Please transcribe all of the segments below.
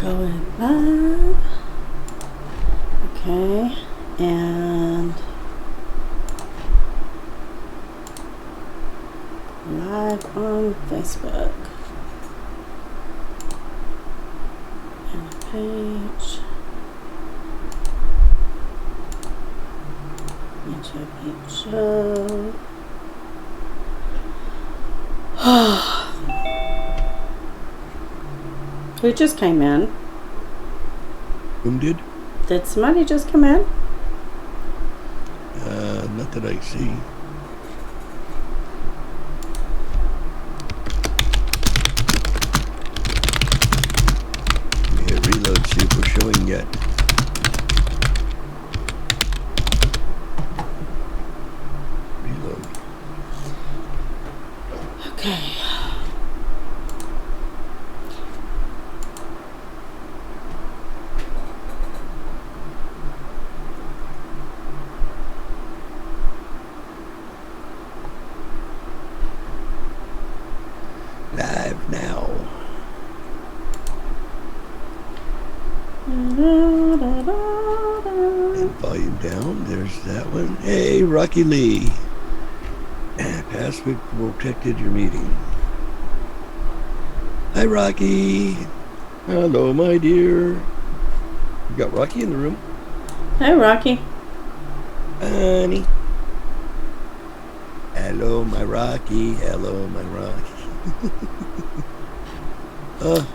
Going live. Okay, and live on Facebook. And a page. YouTube show. Who just came in? Whom did? Did somebody just come in? Not that I see. Let me hit reload, see if we're showing yet. Reload. Okay. Live now. And volume down. There's that one. Hey, Rocky Lee. Password protected your meeting. Hi, Rocky. Hello, my dear. You got Rocky in the room. Hey, Rocky. Honey. Hello, my Rocky. Hello, my Rocky.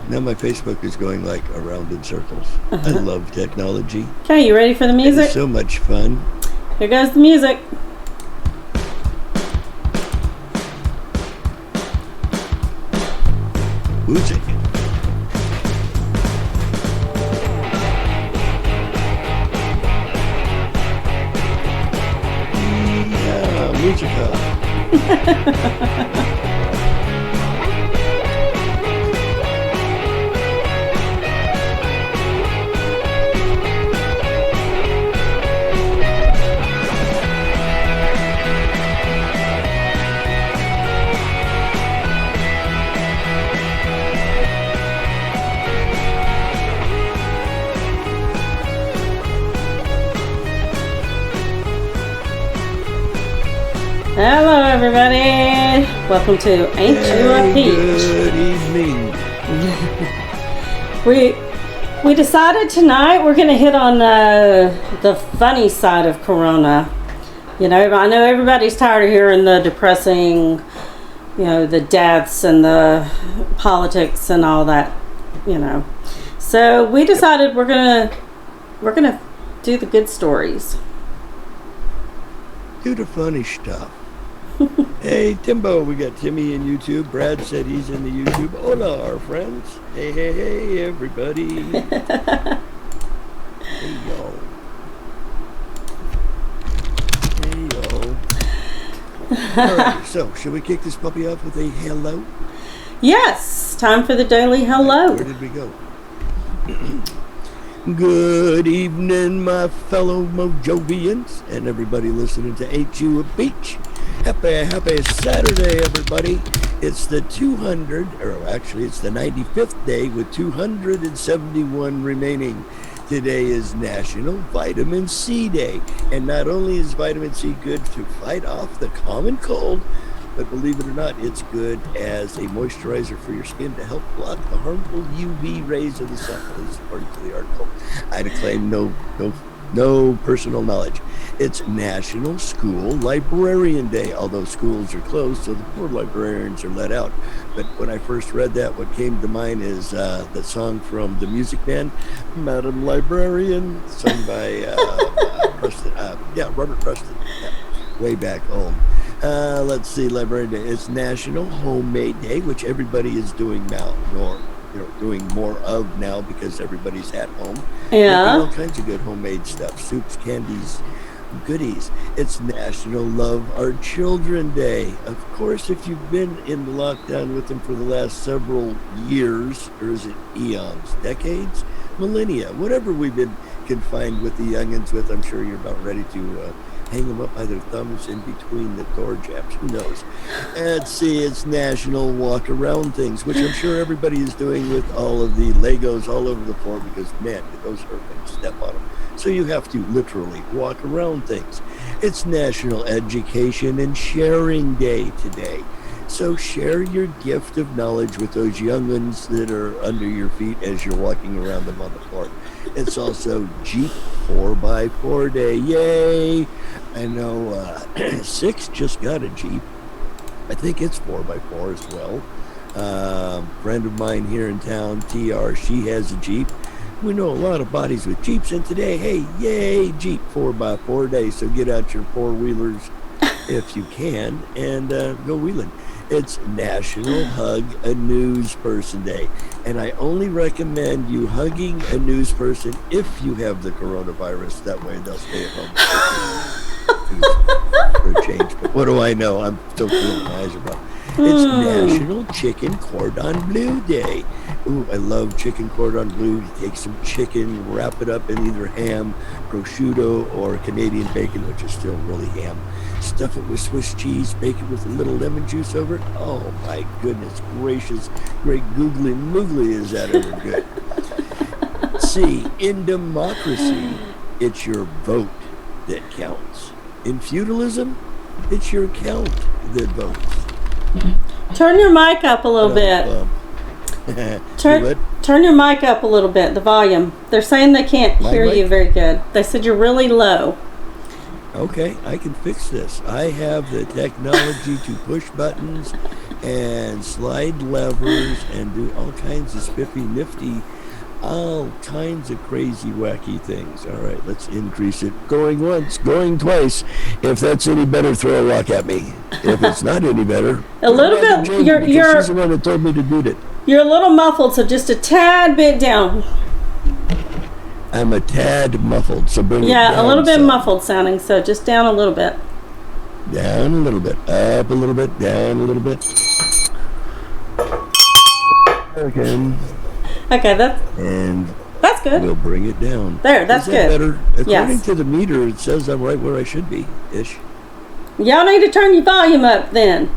Now my Facebook is going like around in circles. I love technology. Okay, you ready for the music? It's so much fun. Here goes the music. Music. Yeah, musica. Hello, everybody. Welcome to Ain't You a Peach? Good evening. We decided tonight we're going to hit on the funny side of Corona. You know, I know everybody's tired of hearing the depressing, you know, the deaths and the politics and all that, you know. So we decided we're gonna do the good stories. Do the funny stuff. Hey, Timbo, we got Timmy in YouTube. Brad said he's in the YouTube. Hola, our friends. Hey, hey, hey, everybody. Hey, yo. Hey, yo. All right, so should we kick this puppy off with a hello? Yes, time for the daily hello. Where did we go? Good evening, my fellow Mojovians and everybody listening to Ain't You a Beach. Happy Saturday, everybody. It's the 95th day with 271 remaining. Today is National Vitamin C Day. And not only is vitamin C good to fight off the common cold, but believe it or not, it's good as a moisturizer for your skin to help block the harmful UV rays of the sun, at least according to the article. I claim no personal knowledge. It's National School Librarian Day, although schools are closed, so the poor librarians are let out. But when I first read that, what came to mind is the song from The Music Man, Madam Librarian, sung by Robert Preston, way back home. Let's see, Librarian Day. It's National Homemade Day, which everybody is doing now, doing more of now because everybody's at home. Yeah. Making all kinds of good homemade stuff, soups, candies, goodies. It's National Love Our Children Day. Of course, if you've been in the lockdown with them for the last several years, or is it eons, decades, millennia, whatever we've been confined with the youngins with, I'm sure you're about ready to hang them up by their thumbs in between the door jabs. Who knows? And see, it's National Walk Around Things, which I'm sure everybody is doing with all of the Legos all over the floor because, man, those hurt when you step on them. So you have to literally walk around things. It's National Education and Sharing Day today. So share your gift of knowledge with those young ones that are under your feet as you're walking around them on the floor. It's also Jeep 4x4 Day. Yay! I know 6 just got a Jeep. I think it's 4x4 as well. Friend of mine here in town, TR, she has a Jeep. We know a lot of bodies with Jeeps, and today, hey, yay, Jeep 4x4 Day. So get out your four-wheelers if you can and go wheeling. It's National Hug a News Person Day. And I only recommend you hugging a news person if you have the coronavirus. That way they'll stay at home for a change. But what do I know? I'm still feeling miserable. It's National Chicken Cordon Bleu Day. Ooh, I love chicken cordon bleu. You take some chicken, wrap it up in either ham, prosciutto, or Canadian bacon, which is still really ham. Stuff it with Swiss cheese, bake it with a little lemon juice over it. Oh my goodness gracious, great googly moogly, is that ever good? See, in democracy, it's your vote that counts. In feudalism, it's your count that votes. Turn your mic up a little bit. Turn your mic up a little bit, the volume. They're saying they can't hear you very good. They said you're really low. Okay, I can fix this. I have the technology to push buttons and slide levers and do all kinds of spiffy nifty, all kinds of crazy wacky things. All right, let's increase it. Going once, going twice. If that's any better, throw a rock at me. If it's not any better, a little bit. She's the one that told me to do it. You're a little muffled, so just a tad bit down. I'm a tad muffled, so bring it down. Yeah, a little bit muffled sounding, so just down a little bit. Down a little bit, up a little bit, down a little bit. Again. Okay, that's good. We'll bring it down. There, that's good. Better? According to the meter, it says I'm right where I should be, ish. Y'all need to turn your volume up then.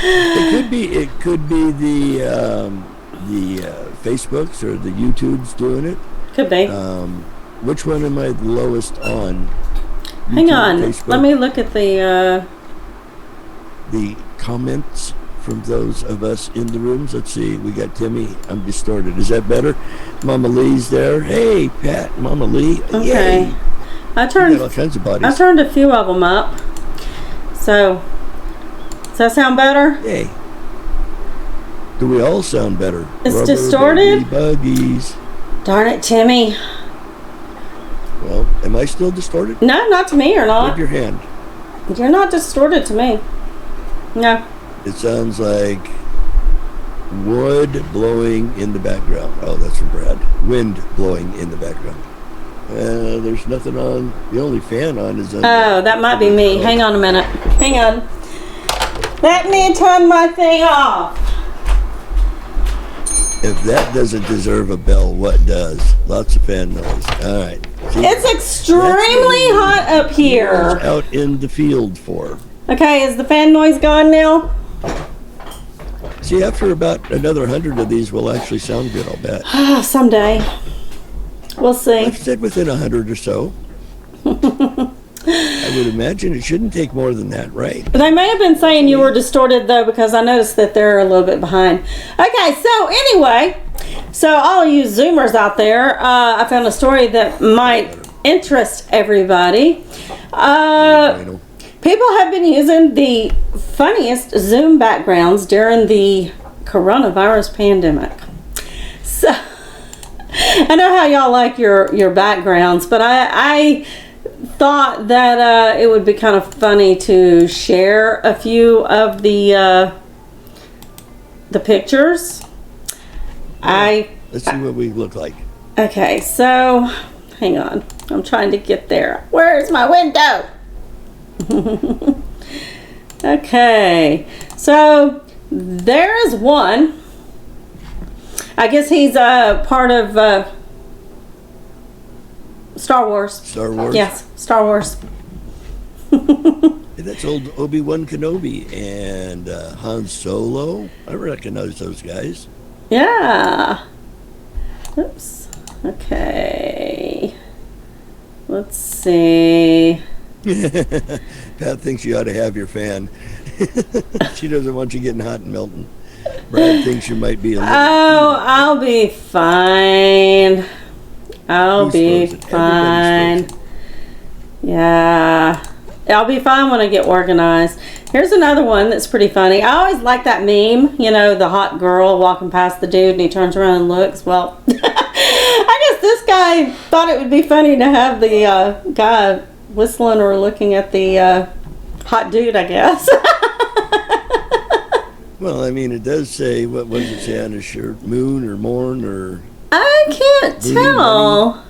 It could be the Facebooks or the YouTubes doing it. Could be. Which one am I the lowest on? Hang on. Facebook? Let me look at the comments from those of us in the rooms. Let's see. We got Timmy. I'm distorted. Is that better? Mama Lee's there. Hey, Pat. Mama Lee. Okay. Yay. I turned all kinds of bodies. I turned a few of them up. So, does that sound better? Yay. Do we all sound better? It's Rubber distorted? Buggies. Darn it, Timmy. Well, am I still distorted? No, not to me, you're not. Wave your hand. You're not distorted to me. No. It sounds like wood blowing in the background. Oh, that's from Brad. Wind blowing in the background. There's nothing on. The only fan on is on. Oh, that might be me. Hang on a minute. Hang on. Let me turn my thing off. If that doesn't deserve a bell, what does? Lots of fan noise. All right. See, it's extremely hot up here. Out in the field for. Okay, is the fan noise gone now? See, after about another 100 of these, we'll actually sound good, I'll bet. Someday. We'll see. I've said within 100 or so. I would imagine it shouldn't take more than that, right? They may have been saying you were distorted, though, because I noticed that they're a little bit behind. Okay, so anyway, so all of you Zoomers out there, I found a story that might interest everybody. People have been using the funniest Zoom backgrounds during the coronavirus pandemic. So, I know how y'all like your backgrounds, but I thought that it would be kind of funny to share a few of the pictures. Let's see what we look like. Okay, so hang on. I'm trying to get there. Where's my window? Okay, so there is one. I guess he's part of Star Wars. Star Wars? Yes, Star Wars. That's old Obi-Wan Kenobi and Han Solo. I recognize those guys. Yeah. Oops. Okay. Let's see. Pat thinks you ought to have your fan. She doesn't want you getting hot and melting. Brad thinks you might be a little... Oh, I'll be fine. I'll be fine. Yeah. I'll be fine when I get organized. Here's another one that's pretty funny. I always like that meme, you know, the hot girl walking past the dude and he turns around and looks. Well, I guess this guy thought it would be funny to have the guy whistling or looking at the hot dude, I guess. Well, I mean, it does say, what does it say on his shirt? Moon or morn or... I can't tell. Money?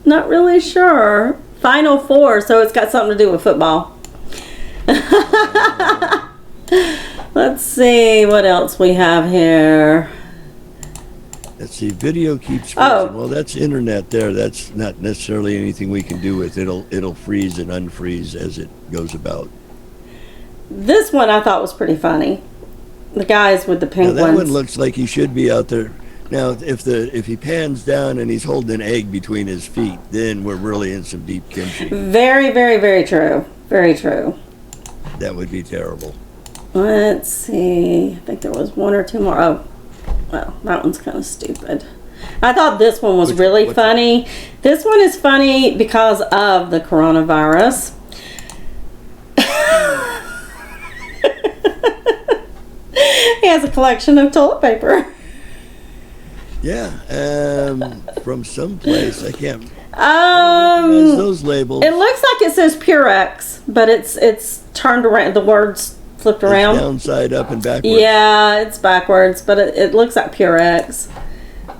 Not really sure. Final Four, so it's got something to do with football. Let's see what else we have here. Let's see, video keeps freezing. Oh. Well, that's internet there. That's not necessarily anything we can do with it. It'll freeze and unfreeze as it goes about. This one I thought was pretty funny. The guys with the Now, penguins. that one looks like he should be out there. Now, if he pans down and he's holding an egg between his feet, then we're really in some deep kimchi. Very, very, very true. Very true. That would be terrible. Let's see. I think there was one or two more. Oh, well, that one's kind of stupid. I thought this one was really funny. This one is funny because of the coronavirus. He has a collection of toilet paper. Yeah, from someplace. I can't. Those labels. It looks like it says Purex, but it's turned around. The words flipped around. It's downside up and backwards. Yeah, it's backwards, but it looks like Purex.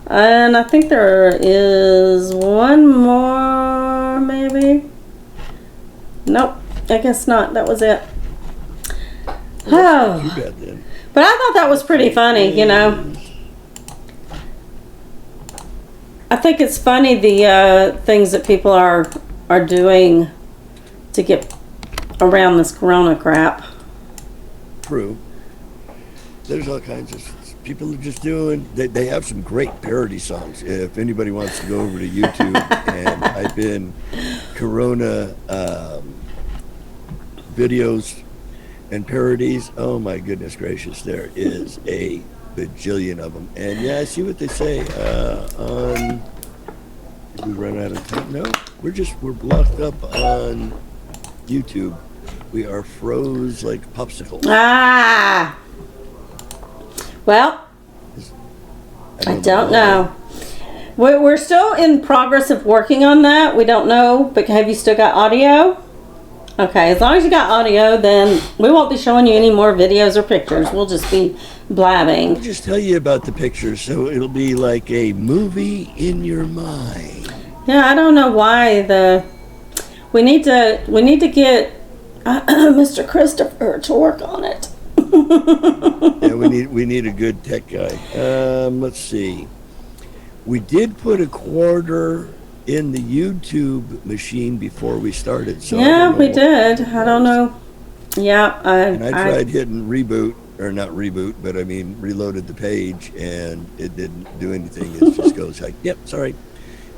And I think there is one more, maybe. Nope, I guess not. That was it. Well, that's not too bad then. But I thought that was pretty funny, you know. I think it's funny the things that people are doing to get around this corona crap. True. There's all kinds of people are just doing. They have some great parody songs. If anybody wants to go over to YouTube and type in Corona videos and parodies, oh my goodness gracious, there is a bajillion of them. And yeah, I see what they say on... Did we run out of time? No, we're blocked up on YouTube. We are froze like popsicles. Ah! Well, I don't know. We're still in progress of working on that. We don't know, but have you still got audio? Okay, as long as you got audio, then we won't be showing you any more videos or pictures. We'll just be blabbing. I'll just tell you about the pictures, so it'll be like a movie in your mind. Yeah, I don't know why we need to get Mr. Christopher to work on it. Yeah, we need a good tech guy. Let's see. We did put a quarter in the YouTube machine before we started. So yeah, we did. I don't know. Yeah, and I tried hitting reboot, or not reboot, but I mean reloaded the page, and it didn't do anything. It just goes like, "Yep, sorry.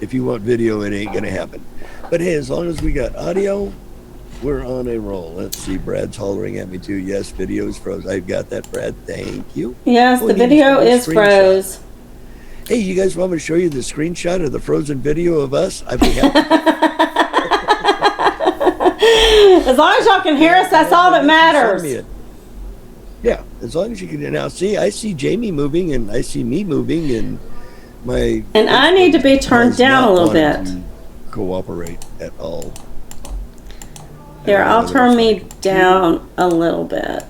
If you want video, it ain't gonna happen." But hey, as long as we got audio, we're on a roll. Let's see. Brad's hollering at me too. Yes, video is froze. I've got that, Brad. Thank you. Yes, the video is froze. Hey, you guys want me to show you the screenshot of the frozen video of us? I'd be happy. As long as y'all can hear us, that's all that matters. Yeah, as long as you can. Now, see, I see Jamie moving, and I see me moving, and my... And I need to be turned down a little bit. Cooperate at all. Here, I'll turn me down a little bit.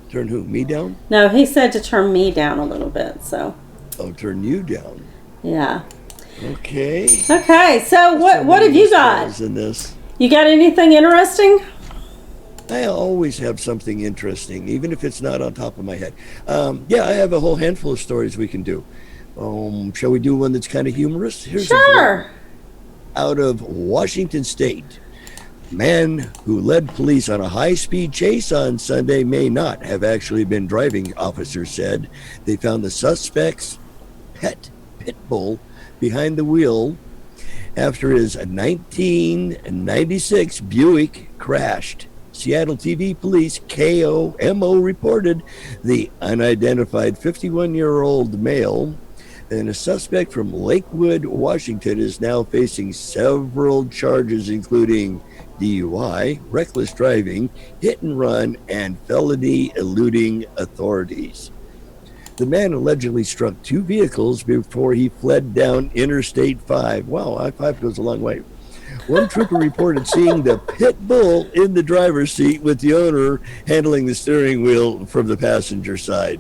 Turn who? Me down? No, he said to turn me down a little bit, so... I'll turn you down. Yeah. Okay. Okay, so what have you got? In this. You got anything interesting? I always have something interesting, even if it's not on top of my head. Yeah, I have a whole handful of stories we can do. Shall we do one that's kind of humorous? Sure. out of Washington State. Man who led police on a high-speed chase on Sunday may not have actually been driving, officers said. They found the suspect's pit bull behind the wheel after his 1996 Buick crashed. Seattle TV police KOMO reported the unidentified 51-year-old male and a suspect from Lakewood, Washington, is now facing several charges, including DUI, reckless driving, hit and run, and felony eluding authorities. The man allegedly struck two vehicles before he fled down Interstate 5. Wow, I-5 goes a long way. One trooper reported seeing the pit bull in the driver's seat with the owner handling the steering wheel from the passenger side.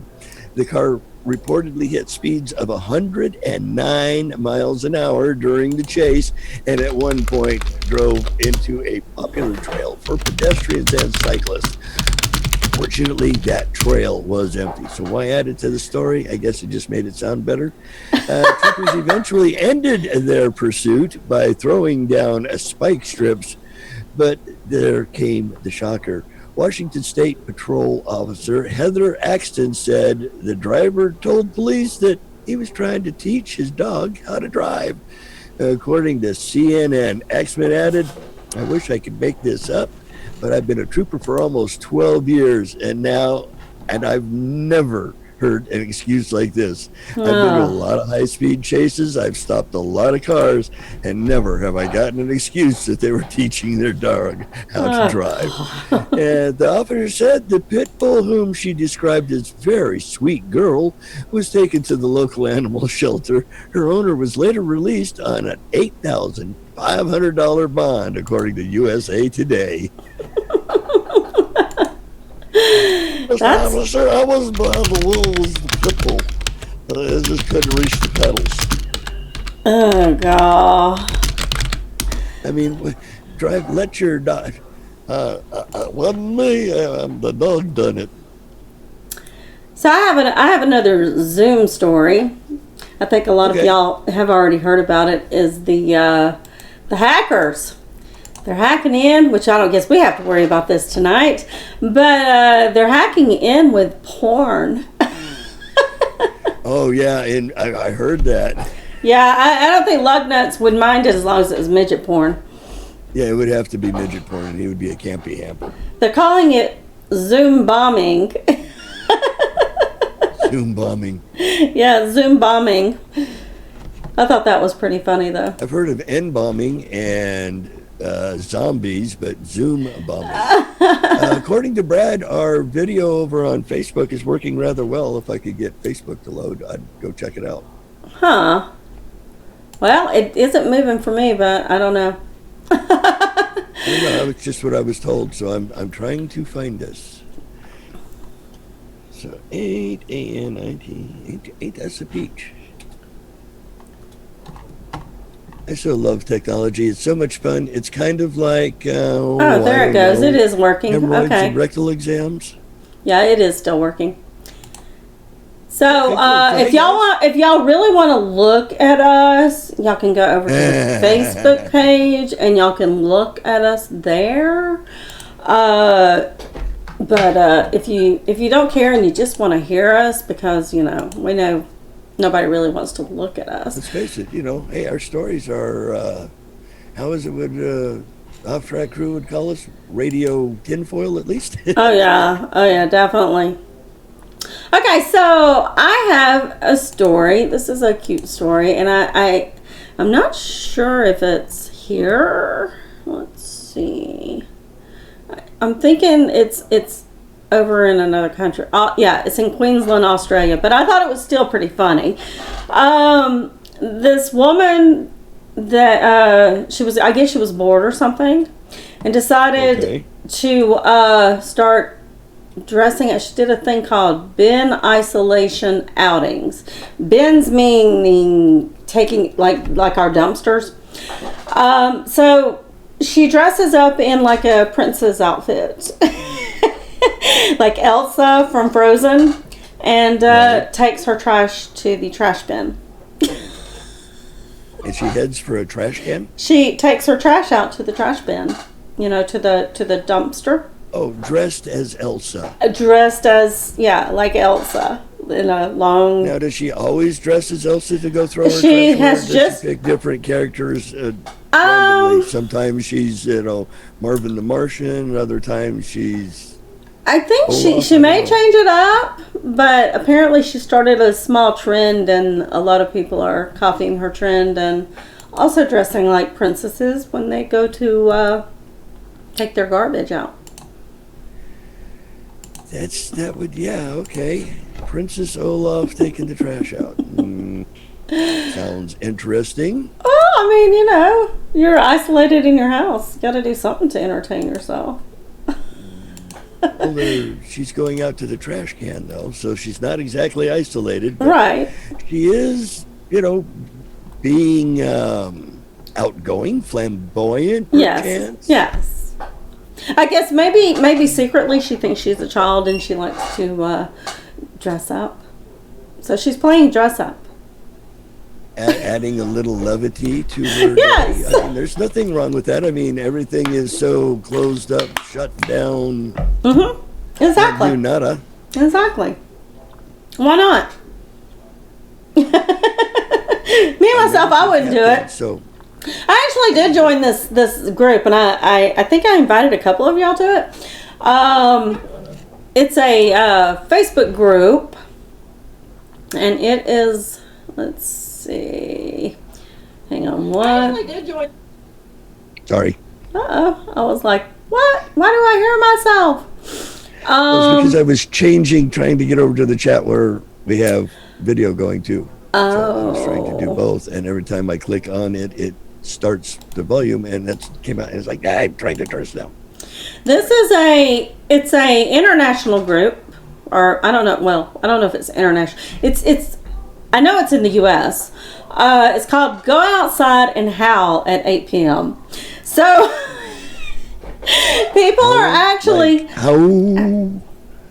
The car reportedly hit speeds of 109 miles an hour during the chase, and at one point drove into a popular trail for pedestrians and cyclists. Fortunately, that trail was empty. So why add it to the story? I guess it just made it sound better. Troopers eventually ended their pursuit by throwing down spike strips, but there came the shocker. Washington State Patrol Officer Heather Axton said the driver told police that he was trying to teach his dog how to drive. According to CNN, Axman added, "I wish I could make this up, but I've been a trooper for almost 12 years, and I've never heard an excuse like this. I've been to a lot of high-speed chases. I've stopped a lot of cars, and never have I gotten an excuse that they were teaching their dog how to drive." And the officer said the pit bull, whom she described as very sweet girl, was taken to the local animal shelter. Her owner was later released on an $8,500 bond, according to USA Today. I wasn't behind the wheel, it was the pit bull. I just couldn't reach the pedals. Oh, God. I mean, let your dog. Wasn't me. The dog done it. So I have another Zoom story. I think a lot of y'all have already heard about it. Is the hackers? They're hacking in, which I don't guess we have to worry about this tonight, but they're hacking in with porn. Oh yeah, and I heard that. Yeah, I don't think Lugnuts would mind it as long as it was midget porn. Yeah, it would have to be midget porn, and he would be a campy hamper. They're calling it Zoom bombing. Zoom bombing. Yeah, Zoom bombing. I thought that was pretty funny, though. I've heard of N bombing and zombies, but Zoom bombing. According to Brad, our video over on Facebook is working rather well. If I could get Facebook to load, I'd go check it out. Huh. Well, it isn't moving for me, but I don't know. I don't know. It's just what I was told, so I'm trying to find us. So 8 A-N-I-T 8, that's the peach. I so love technology. It's so much fun. It's kind of like there it goes. It is working. Hemorrhoids Okay. and rectal exams. Yeah, it is still working. So Okay, if y'all really want to look at us, y'all can go over to the Facebook page and y'all can look at us there. But if you don't care and you just want to hear us, because we know nobody really wants to look at us. Let's face it, hey, our stories are, how is it what off-track crew would call us? Radio tinfoil, at least? Oh, yeah, definitely. Okay, so I have a story. This is a cute story, and I'm not sure if it's here. Let's see. I'm thinking it's over in another country. Yeah, it's in Queensland, Australia. But I thought it was still pretty funny. This woman that I guess she was bored or something, and decided to start dressing it. She did a thing called bin isolation outings. Bins meaning taking like our dumpsters. So she dresses up in like a princess outfit. Like Elsa from Frozen, and takes her trash to the trash bin. and she heads for a trash can. She takes her trash out to the trash bin, you know, to the dumpster. Oh, dressed as Elsa. Dressed as, yeah, like Elsa in a long. Now, does she always dress as Elsa to go throw her She trash? has Or does just she pick different characters randomly? Sometimes she's, Marvin the Martian. Other times she's. I think Olaf, she I may don't know. change it up, but apparently she started a small trend, and a lot of people are copying her trend and also dressing like princesses when they go to take their garbage out. Okay. Princess Olaf taking the trash out. Sounds interesting. Well, I mean, you know, you're isolated in your house. You got to do something to entertain yourself. Well, she's going out to the trash can, though, so she's not exactly isolated. But Right. she is, being outgoing, flamboyant, Yes. perchance. Yes. I guess maybe secretly she thinks she's a child and she likes to dress up. So she's playing dress up. Adding a little levity to her Yes. day. I mean, there's nothing wrong with that. I mean, everything is so closed up, shut down. Mm-hmm. Exactly. You nada. Exactly. Why not? Me myself, I wouldn't do it. So I actually did join this group, and I think I invited a couple of y'all to it. It's a Facebook group, and it is. Let's see. Hang on. What? I actually did join. sorry. Uh-oh. I was like, what? Why do I hear myself? Well, it's because I was trying to get over to the chat where we have video going too. So I was trying to do both, and every time I click on it, it starts the volume, and that came out, and it's like, I'm trying to turn this down. This is it's a international group, or I don't know. Well, I don't know if it's international. It's. I know it's in the U.S. It's called "Go Outside and Howl at 8 p.m." So people are actually Like, how?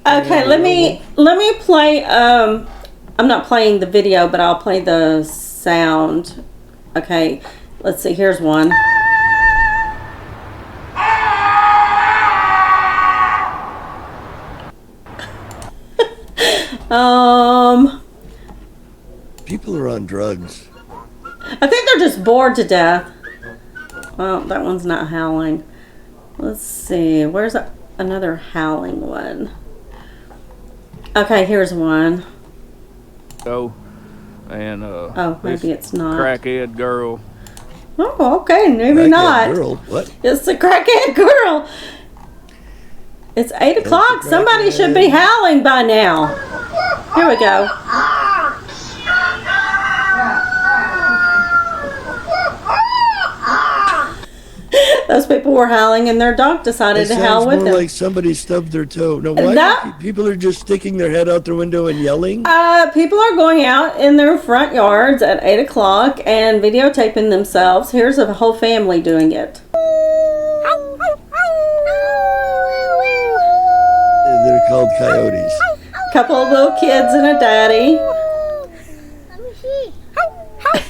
okay. Let me play. I'm not playing the video, but I'll play the sound. Okay, let's see. Here's one. People are on drugs. I think they're just bored to death. Well, that one's not howling. Let's see. Where's another howling one? Okay, here's one. And Oh, maybe it's not. crackhead girl. Oh, okay, maybe Crackhead not. Girl. What? It's the crackhead girl. It's 8 o'clock. Somebody should be howling by now. Here we go. Those people were howling, and their dog decided to howl sounds with more them. like somebody stubbed their toe. No, why? That- People are just sticking their head out their window and yelling. People are going out in their front yards at 8 o'clock and videotaping themselves. Here's a whole family doing it. They're called coyotes. Couple of little kids and a daddy.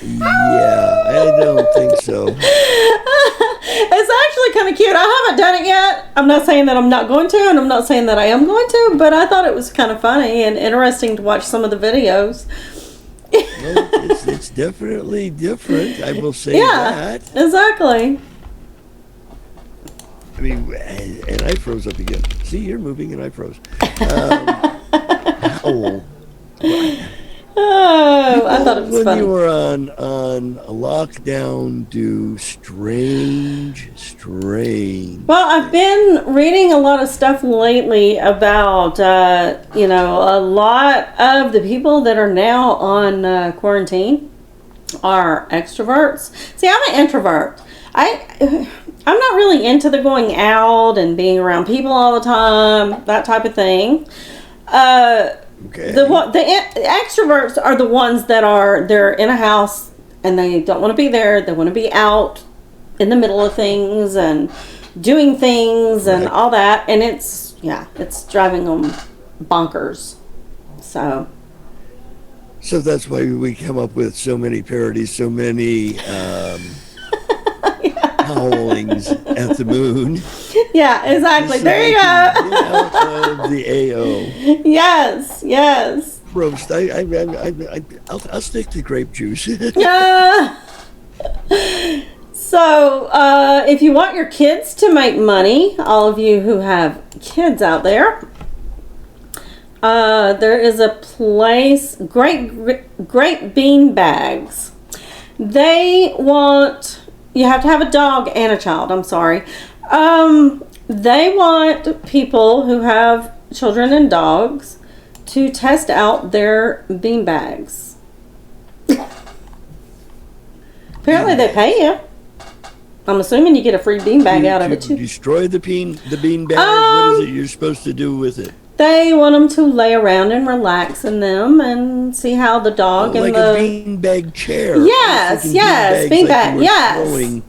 Yeah, I don't think so. It's actually kind of cute. I haven't done it yet. I'm not saying that I'm not going to, and I'm not saying that I am going to, but I thought it was kind of funny and interesting to watch some of the videos. Well, it's definitely different. I will say Yeah, that. exactly. I mean, and I froze up again. See, you're moving, and I froze. Howl. Oh, I thought it was When funny. you were on a lockdown, do strange. Well, I've been reading a lot of stuff lately about, a lot of the people that are now on quarantine are extroverts. See, I'm an introvert. I'm not really into the going out and being around people all the time, that type of thing. Okay. The extroverts are the ones they're in a house and they don't want to be there. They want to be out in the middle of things and doing things and Right. all that. And it's driving them bonkers. So So that's why we come up with so many parodies, so many howlings at the moon. Yeah, exactly. So There you we can go. get out of the AO. Yes, yes. Roast. I'll stick to grape juice. So, if you want your kids to make money, all of you who have kids out there, there is a place, great bean bags. They want, you have to have a dog and a child, I'm sorry. They want people who have children and dogs to test out their bean bags. Apparently they pay you. I'm assuming you get a free bean bag out of it too. Destroy the bean bag. What is it you're supposed to do with it? They want them to lay around and relax in them and see how the dog and like the a bean bag chair. Yes, bean bag.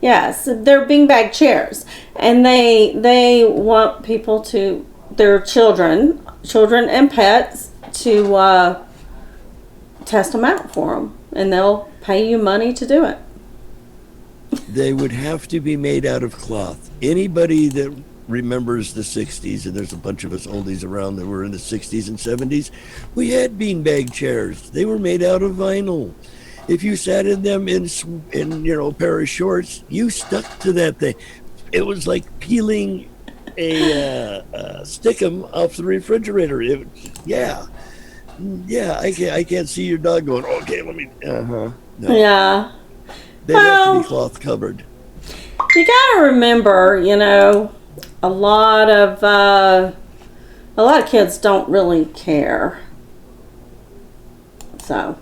Yes, they're bean bag chairs, and they want people to, their children and pets, to test them out for them, and they'll pay you money to do it. They would have to be made out of cloth. Anybody that remembers the 60s, and there's a bunch of us oldies around that were in the 60s and 70s, we had beanbag chairs. They were made out of vinyl. If you sat in them in a pair of shorts, you stuck to that thing. It was like peeling a stickum off the refrigerator. I can't see your dog going, okay, let me, no. Yeah. They'd have to be cloth covered. You gotta remember, a lot of kids don't really care. So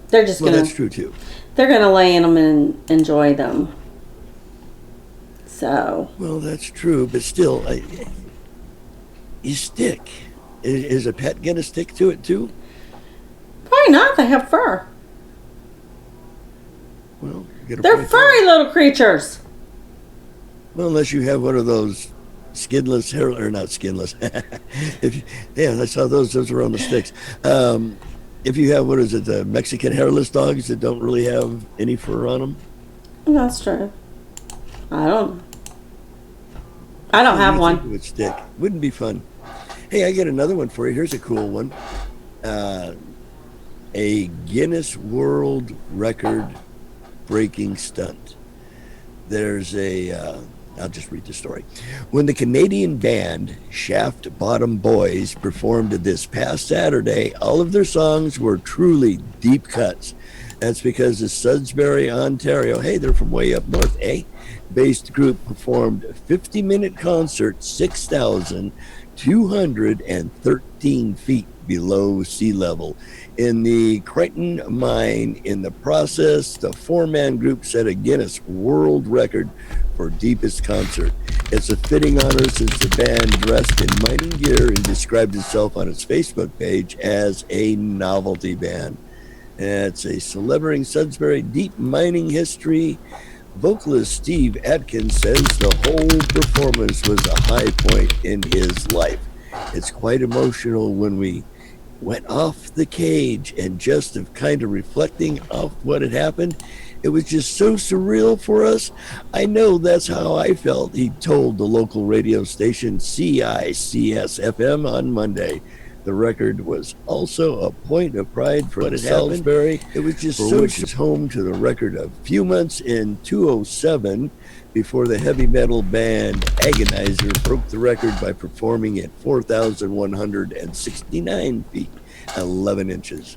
they're just gonna. That's true too. They're gonna lay in them and enjoy them. So. Well, that's true, but still, you stick. Is a pet gonna stick to it too? Probably not. They have fur. Well, they're furry little creatures. Well, unless you have one of those skinless hair, or not skinless. I saw those are on the sticks. If you have, what is it, the Mexican hairless dogs that don't really have any fur on them? That's true. I don't have one. It would stick. Wouldn't be fun. Hey, I got another one for you. Here's a cool one. A Guinness World Record breaking stunt. There's I'll just read the story. When the Canadian band Shaft Bottom Boys performed this past Saturday, all of their songs were truly deep cuts. That's because the Sudbury, Ontario, hey, they're from way up north, based group performed a 50-minute concert 6,213 feet below sea level in the Crichton mine. In the process, the four-man group set a Guinness World Record for deepest concert. It's a fitting honor since the band dressed in mining gear and described itself on its Facebook page as a novelty band. It's a celebrating Sudbury deep mining history. Vocalist Steve Atkins says the whole performance was a high point in his life. It's quite emotional when we went off the cage and just of kind of reflecting off what had happened. It was just so surreal for us. I know that's how I felt, he told the local radio station CICS-FM on Monday. The record was also a point of pride for Salisbury. It was just so much home to the record of a few months in 2007 before the heavy metal band Agonizer broke the record by performing at 4,169 feet, 11 inches.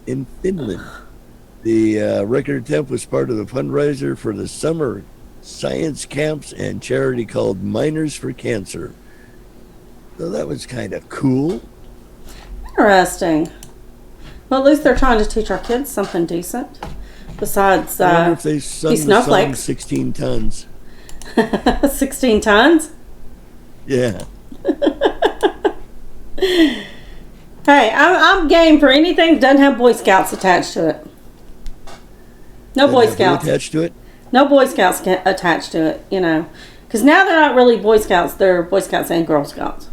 In Finland, the record attempt was part of the fundraiser for the summer science camps and charity called Miners for Cancer. So that was kind of cool. Interesting. Well, at least they're trying to teach our kids something decent. Besides, I wonder if they sung the song 16 tons. 16 tons? Yeah. Hey, I'm game for anything that doesn't have Boy Scouts attached to it. No Boy Scouts attached to it. No Boy Scouts attached to it. Because now they're not really Boy Scouts; they're Boy Scouts and Girl Scouts.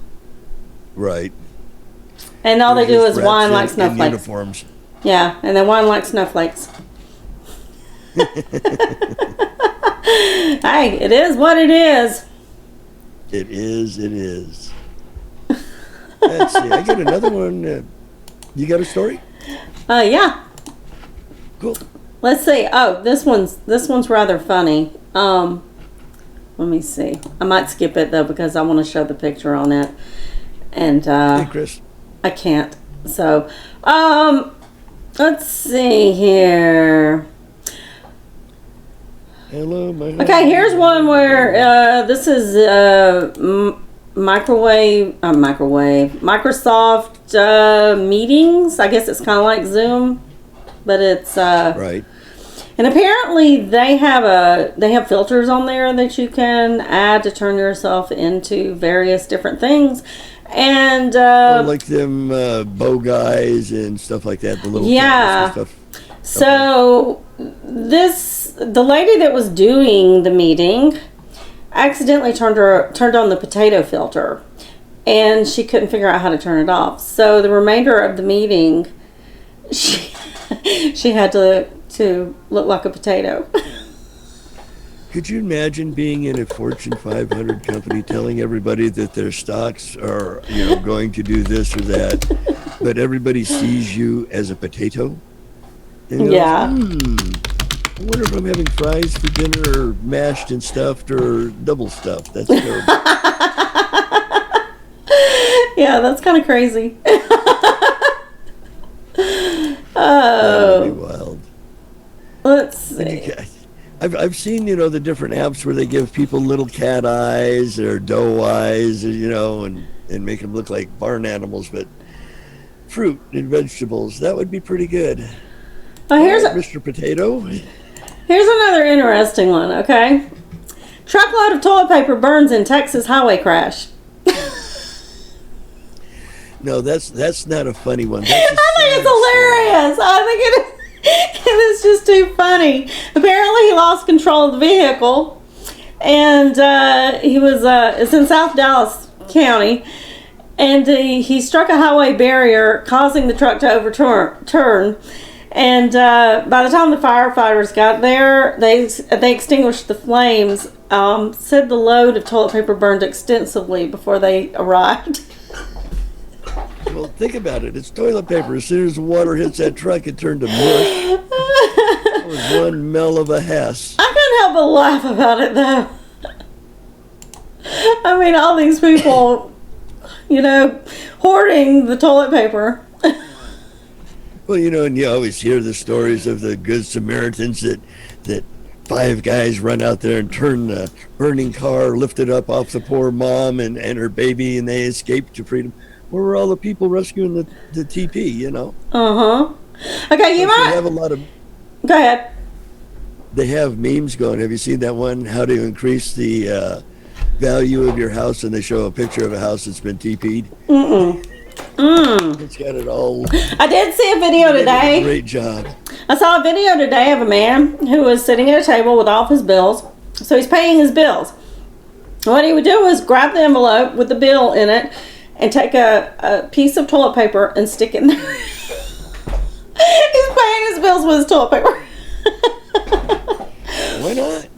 Right. And all They're they do just is whine like rats in snowflakes. uniforms. Yeah, and they whine like snowflakes. Hey, it is what it is. It is. It is. Let's see. I get another one. You got a story? Yeah. Cool. Let's see. Oh, this one's rather funny. Let me see. I might skip it though because I want to show the picture on it. And Hey, Chris. I can't. So, let's see here. Hello, my. Okay, here's one where this is Microsoft meetings. I guess it's kind of like Zoom, but it's Right. And apparently they have filters on there that you can add to turn yourself into various different things. And Like them bow guys and stuff like that. The little yeah. stuff. So the lady that was doing the meeting accidentally turned on the potato filter, and she couldn't figure out how to turn it off. So the remainder of the meeting, she had to look like a potato. Could you imagine being in a Fortune 500 company telling everybody that their stocks are, going to do this or that, but everybody sees you as a potato? And goes, Yeah. I wonder if I'm having fries for dinner or mashed and stuffed or double stuffed. That's terrible. Yeah, that's kind of crazy. That would be wild. Let's see. I've seen, the different apps where they give people little cat eyes or doe eyes, and make them look like barn animals, but fruit and vegetables, that would be pretty good. Oh, here's Mr. Potato. Here's another interesting one, okay? Truckload of toilet paper burns in Texas highway crash. No, that's not a funny one. I think it's hilarious. I think it is just too funny. Apparently he lost control of the vehicle, and he was it's in South Dallas County, and he struck a highway barrier, causing the truck to overturn. And by the time the firefighters got there, they extinguished the flames. Said the load of toilet paper burned extensively before they arrived. Well, think about it. It's toilet paper. As soon as the water hits that truck, it turned to mush. It was one mell of a hess. I couldn't help but laugh about it, though. I mean, all these people, hoarding the toilet paper. Well, and you always hear the stories of the Good Samaritans that 5 guys run out there and turn the burning car, lift it up off the poor mom and her baby, and they escape to freedom. Where were all the people rescuing the TP, Uh-huh. Okay, you might have a lot of... Go ahead. They have memes going. Have you seen that one? How to increase the value of your house, and they show a picture of a house that's been TP'd. It's got it all. I did see a video today. Great job. I saw a video today of a man who was sitting at a table with all of his bills. So he's paying his bills. What he would do is grab the envelope with the bill in it and take a piece of toilet paper and stick it in there. He's paying his bills with his toilet paper. Why not?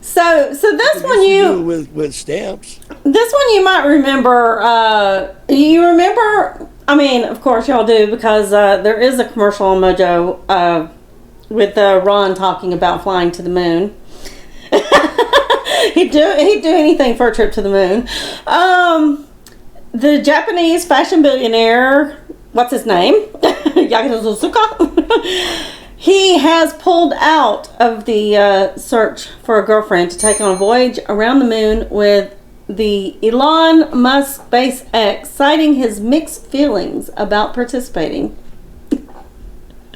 So this one with stamps. This one you might remember. You remember? I mean, of course y'all do, because there is a commercial on Mojo with Ron talking about flying to the moon. He'd do anything for a trip to the moon. The Japanese fashion billionaire, what's his name? Yakuza. He has pulled out of the search for a girlfriend to take on a voyage around the moon with the Elon Musk SpaceX, citing his mixed feelings about participating.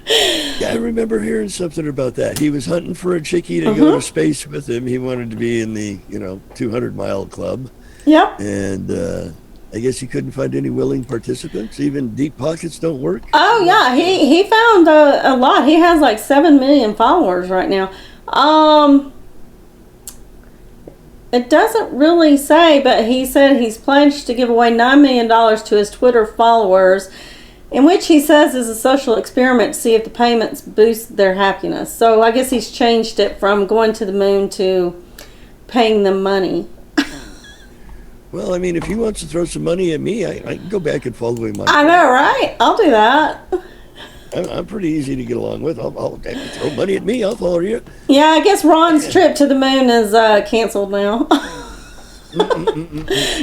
Yeah, I remember hearing something about that. He was hunting for a chickie to go to space with him. He wanted to be in the 200-mile club. Yep. And I guess he couldn't find any willing participants. Even deep pockets don't work. Oh yeah, he found a lot. He has like 7 million followers right now. It doesn't really say, but he said he's pledged to give away $9 million to his Twitter followers, in which he says is a social experiment to see if the payments boost their happiness. So I guess he's changed it from going to the moon to paying them money. Well, I mean, if he wants to throw some money at me, I can go back and follow him. I know, right? I'll do that. I'm pretty easy to get along with. I'll if you throw money at me, I'll follow you. Yeah, I guess Ron's trip to the moon is canceled now.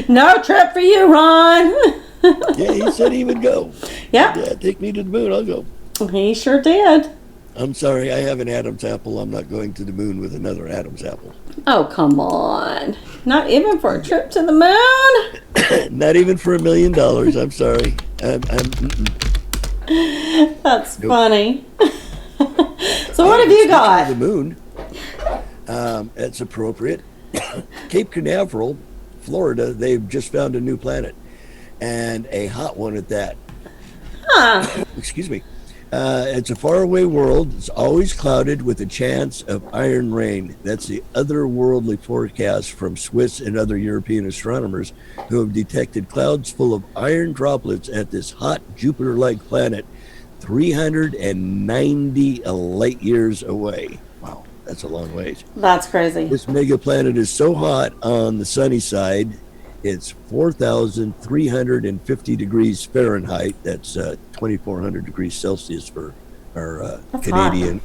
No trip for you, Ron. Yeah, he said he would go. Yep. Yeah, take me to the moon, I'll go. He sure did. I'm sorry, I have an Adam's apple. I'm not going to the moon with another Adam's apple. Oh, come on. Not even for a trip to the moon? Not even for $1 million. I'm sorry. That's funny. So what have you got? The moon. That's appropriate. Cape Canaveral, Florida, they've just found a new planet. And a hot one at that. Huh. Excuse me. It's a faraway world. It's always clouded with a chance of iron rain. That's the otherworldly forecast from Swiss and other European astronomers who have detected clouds full of iron droplets at this hot Jupiter-like planet 390 light years away. Wow, that's a long ways. That's crazy. This mega planet is so hot on the sunny side, it's 4,350 degrees Fahrenheit. That's 2,400 degrees Celsius for our Canadian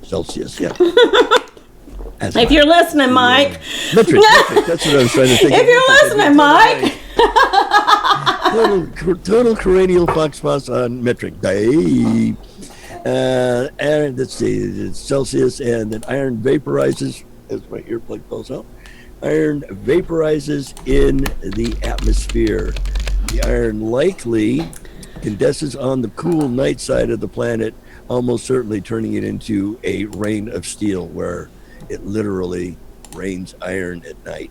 Celsius. Yeah. If you're listening, Mike. Metric. That's what I was trying to think. If you're listening, Mike. Total cranial foxpox on metric. And let's see, it's Celsius, and then iron vaporizes, as my earplug falls out. Iron vaporizes in the atmosphere. The iron likely condenses on the cool night side of the planet, almost certainly turning it into a rain of steel, where it literally rains iron at night.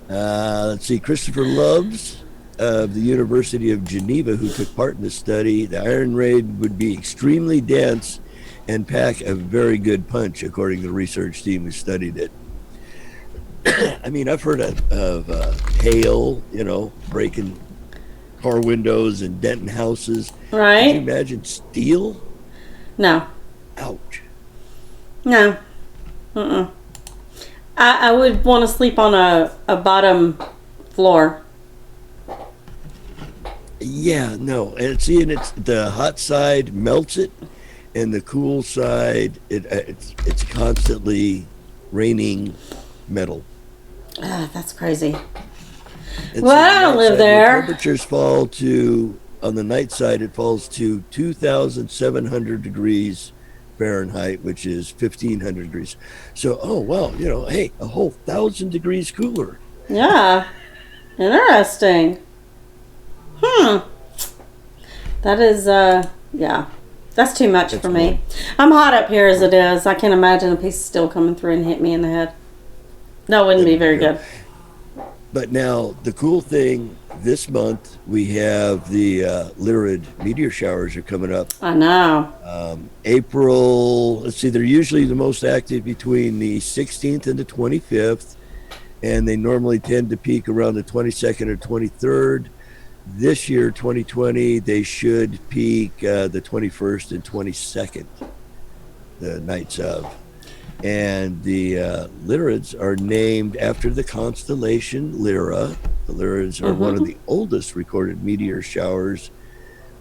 Let's see, Christopher Loves of the University of Geneva, who took part in the study, the iron rain would be extremely dense and pack a very good punch, according to the research team who studied it. I mean, I've heard of hail, breaking car windows and denting houses. Right. Can you imagine steel? No. Ouch. No. I would want to sleep on a bottom floor. Yeah, no. And it's the hot side melts it, and the cool side it's constantly raining metal. That's crazy. And well, I don't live there. Temperatures fall to, on the night side, it falls to 2,700 degrees Fahrenheit, which is 1,500 degrees. So, oh, wow, hey, a whole 1,000 degrees cooler. Yeah. Interesting. That is, yeah. That's too much for me. I'm hot up here as it is. I can't imagine a piece of steel coming through and hit me in the head. That wouldn't be very good. But now, the cool thing, this month, we have the Lyrid meteor showers are coming up. I know. April, let's see, they're usually the most active between the 16th and the 25th, and they normally tend to peak around the 22nd or 23rd. This year, 2020, they should peak the 21st and 22nd, the nights of. And the Lyrids are named after the constellation Lyra. The Lyrids are one of the oldest recorded meteor showers.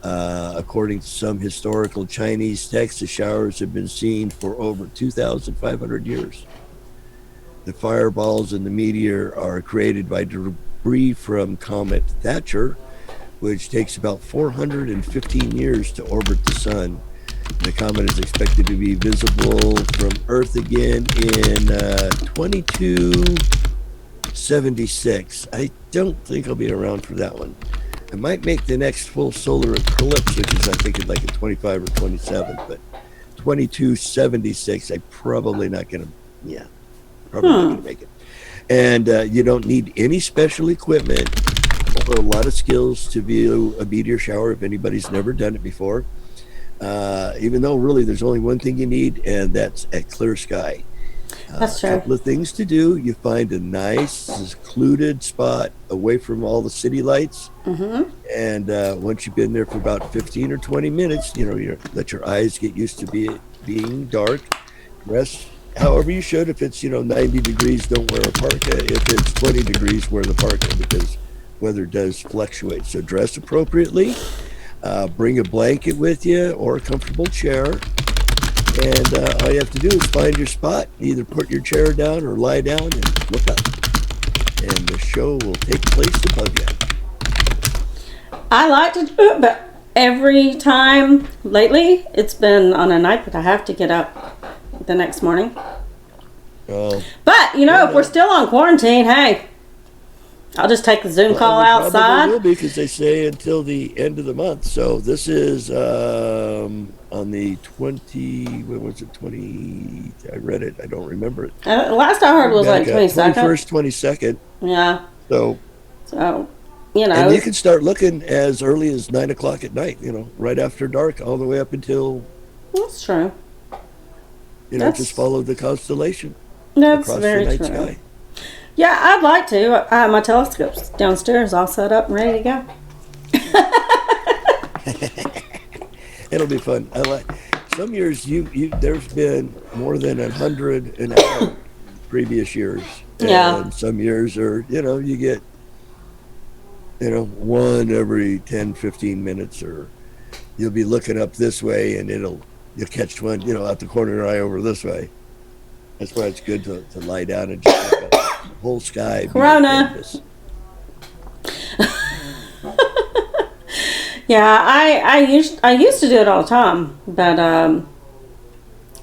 According to some historical Chinese texts, the showers have been seen for over 2,500 years. The fireballs in the meteor are created by debris from Comet Thatcher, which takes about 415 years to orbit the sun. The comet is expected to be visible from Earth again in 2276. I don't think I'll be around for that one. I might make the next full solar eclipse, which is I think like at 25 or 27, but 2276, I'm probably not going to, not going to make it. And you don't need any special equipment or a lot of skills to view a meteor shower if anybody's never done it before. Even though really there's only one thing you need, and that's a clear sky. That's A true. couple of things to do. You find a nice, secluded spot away from all the city lights. Mm-hmm. And once you've been there for about 15 or 20 minutes, you let your eyes get used to being dark. Dress however you should. If it's 90 degrees, don't wear a parka. If it's 20 degrees, wear the parka, because weather does fluctuate. So dress appropriately. Bring a blanket with you or a comfortable chair. And all you have to do is find your spot. Either put your chair down or lie down and look up. And the show will take place above you. I like to do it, but every time lately, it's been on a night that I have to get up the next morning. Oh. But, if we're still on quarantine, hey, I'll just take the Zoom call outside. Will be, because they say until the end of the month. So this is on the 20. When was it? 20. I read it. I don't remember it. Last I heard was like 22nd. 21st, 22nd. Yeah. So. And you can start looking as early as 9 o'clock at night. Right after dark, all the way up until. That's true. Just follow the constellation. That's across very the night true. Sky. Yeah, I'd like to. My telescope's downstairs, all set up and ready to go. It'll be fun. I like. Some years there's been more than 100 an hour previous years. Yeah. And some years are you get one every 10, 15 minutes, or you'll be looking up this way and you'll catch one out the corner of your eye over this way. That's why it's good to lie down and just look up the whole sky. Corona. Yeah, I used to do it all the time, but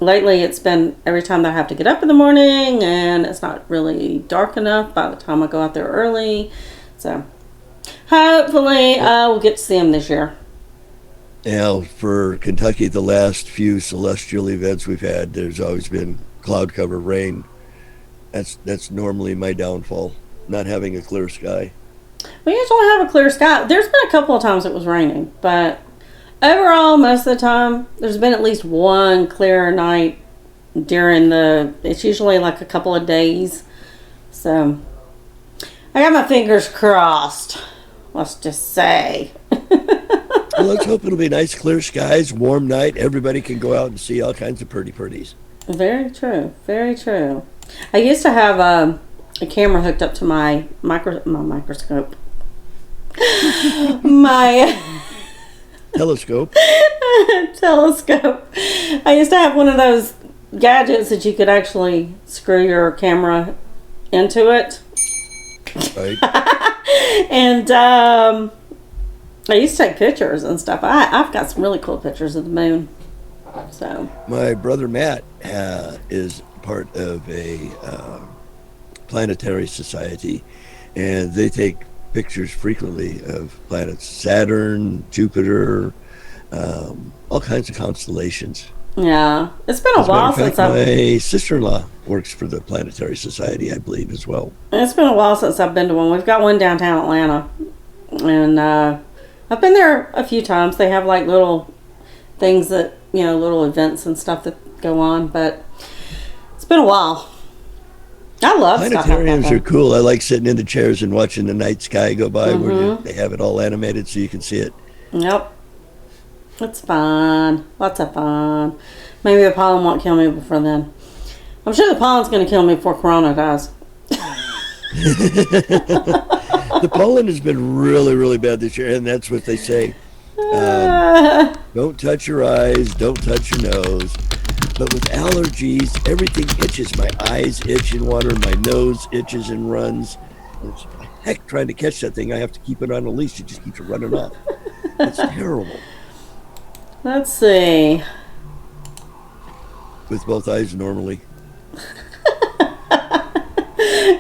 lately it's been every time that I have to get up in the morning, and it's not really dark enough by the time I go out there early. So hopefully we'll get to see them this year. Now, for Kentucky, the last few celestial events we've had, there's always been cloud cover, rain. That's normally my downfall, not having a clear sky. We usually have a clear sky. There's been a couple of times it was raining, but overall, most of the time, there's been at least one clear night during it's usually like a couple of days. So, I got my fingers crossed, let's just say. Well, let's hope it'll be nice, clear skies, warm night. Everybody can go out and see all kinds of pretties. Very true. Very true. I used to have a camera hooked up to my microscope. My telescope. Telescope. I used to have one of those gadgets that you could actually screw your camera into it. Right. And I used to take pictures and stuff. I've got some really cool pictures of the moon. So my brother Matt is part of a planetary society, and they take pictures frequently of planets, Saturn, Jupiter, all kinds of constellations. Yeah, it's been a while since my sister-in-law works for the Planetary Society, I believe, as well. It's been a while since I've been to one. We've got one downtown Atlanta, and I've been there a few times. They have like little things that little events and stuff that go on, but it's been a while. I love planetariums are cool. I like sitting in the chairs and watching the night sky go by, where they have it all animated so you can see it. Yep. It's fun. Lots of fun. Maybe the pollen won't kill me before then. I'm sure the pollen's going to kill me before Corona does. The pollen has been really, really bad this year, and that's what they say. Don't touch your eyes, don't touch your nose. But with allergies, everything itches. My eyes itch and water, my nose itches and runs. It's heck trying to catch that thing. I have to keep it on a leash. It just keeps running off. It's terrible. Let's see. With both eyes normally.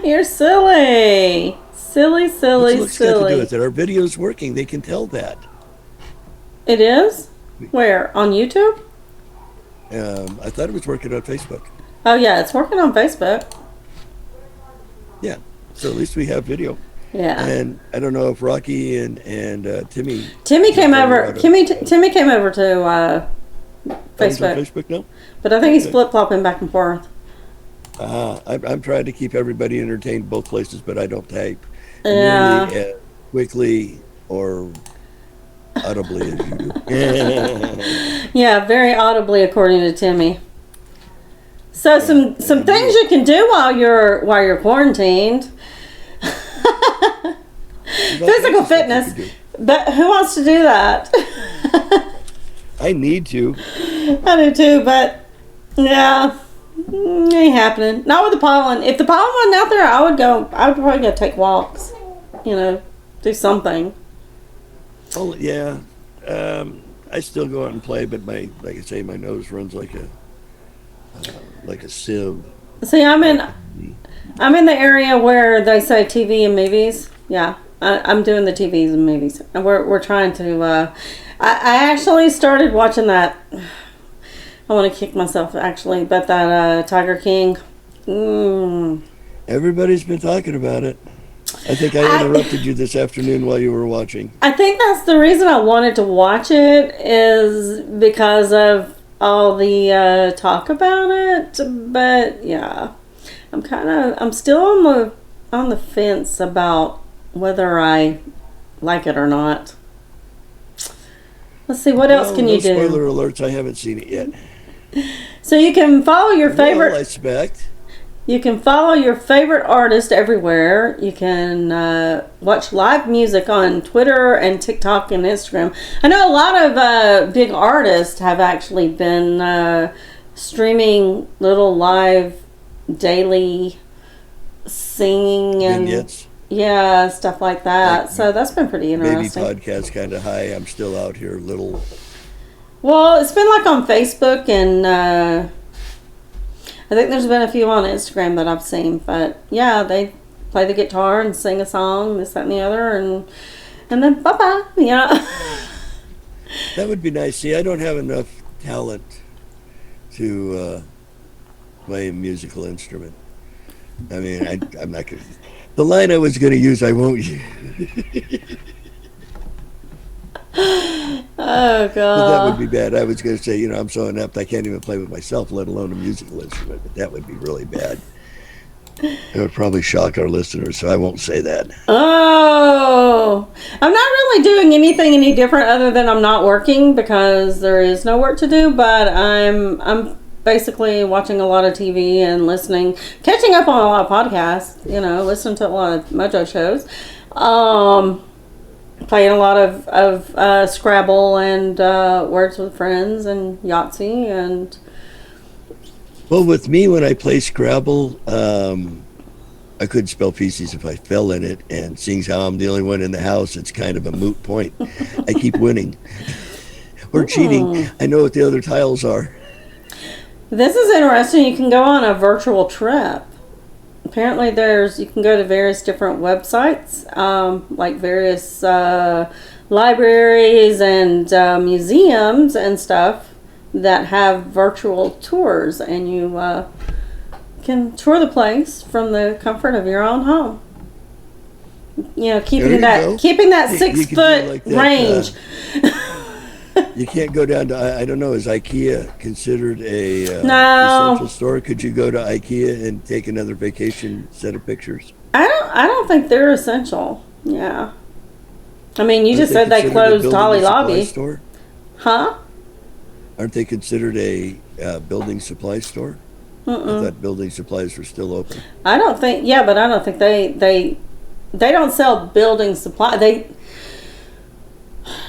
You're silly. Silly. What's got to do with it? Our video's working. They can tell that. It is? Where? On YouTube? I thought it was working on Facebook. Oh, yeah. It's working on Facebook. Yeah. So at least we have video. Yeah. And I don't know if Rocky and Timmy came over. Timmy came over to He's on Facebook. Facebook now? But I think he's Okay. flip-flopping back and forth. I'm trying to keep everybody entertained both places, but I don't type nearly Yeah. as quickly or audibly as you do. Yeah, very audibly according to Timmy. So some things you can do while you're quarantined. Physical fitness. But who wants to do that? I need to. I do too, but yeah, ain't happening. Not with the pollen. If the pollen wasn't out there, I would go. I would probably go take walks. You know, do something. Oh yeah. I still go out and play, but like I say, my nose runs like a sieve. See, I'm in the area where they say TV and movies. Yeah, I'm doing the TVs and movies, and we're trying to. I actually started watching that. I want to kick myself actually, but that Tiger King. Everybody's been talking about it. I think I interrupted you this afternoon while you were watching. I think that's the reason I wanted to watch it is because of all the talk about it. But yeah, I'm still on the fence about whether I like it or not. Let's see, what else can you do? Spoiler alerts, I haven't seen it yet. So you can follow your favorite. Well, I expect. You can follow your favorite artist everywhere. You can watch live music on Twitter and TikTok and Instagram. I know a lot of big artists have actually been streaming little live daily singing and vignettes. Yeah, stuff like that. Like so that's been pretty interesting. Maybe podcast kind of high. I'm still out here little. Well, it's been like on Facebook and I think there's been a few on Instagram that I've seen. But yeah, they play the guitar and sing a song, this, that, and the other, and then bye-bye, yeah. That would be nice. See, I don't have enough talent to play a musical instrument. I mean, I'm not going to... The line I was going to use, I won't use. Oh, God. But that would be bad. I was going to say, I'm so inept I can't even play with myself, let alone a musical instrument. But that would be really bad. It would probably shock our listeners, so I won't say that. Oh, I'm not really doing anything any different other than I'm not working because there is no work to do, but I'm basically watching a lot of TV and catching up on a lot of podcasts, listening to a lot of Mojo shows, playing a lot of Scrabble and Words with Friends and Yahtzee and... Well, with me, when I play Scrabble, I couldn't spell feces if I fell in it, and seeing how I'm the only one in the house, it's kind of a moot point. I keep winning. Or cheating. I know what the other tiles are. This is interesting. You can go on a virtual trip. Apparently you can go to various different websites, like various libraries and museums and stuff that have virtual tours, and you can tour the place from the comfort of your own home. Keeping that 6 foot like that, range. You can't go down to, I don't know, is IKEA considered a No. essential store? Could you go to IKEA and take another vacation set of pictures? I don't think they're essential. Yeah. I mean, you just said they considered a closed building Holly and supply Lobby. Store? Huh? Aren't they considered a building supply store? I thought building supplies were still open. I don't think, yeah, but I don't think they don't sell building supply.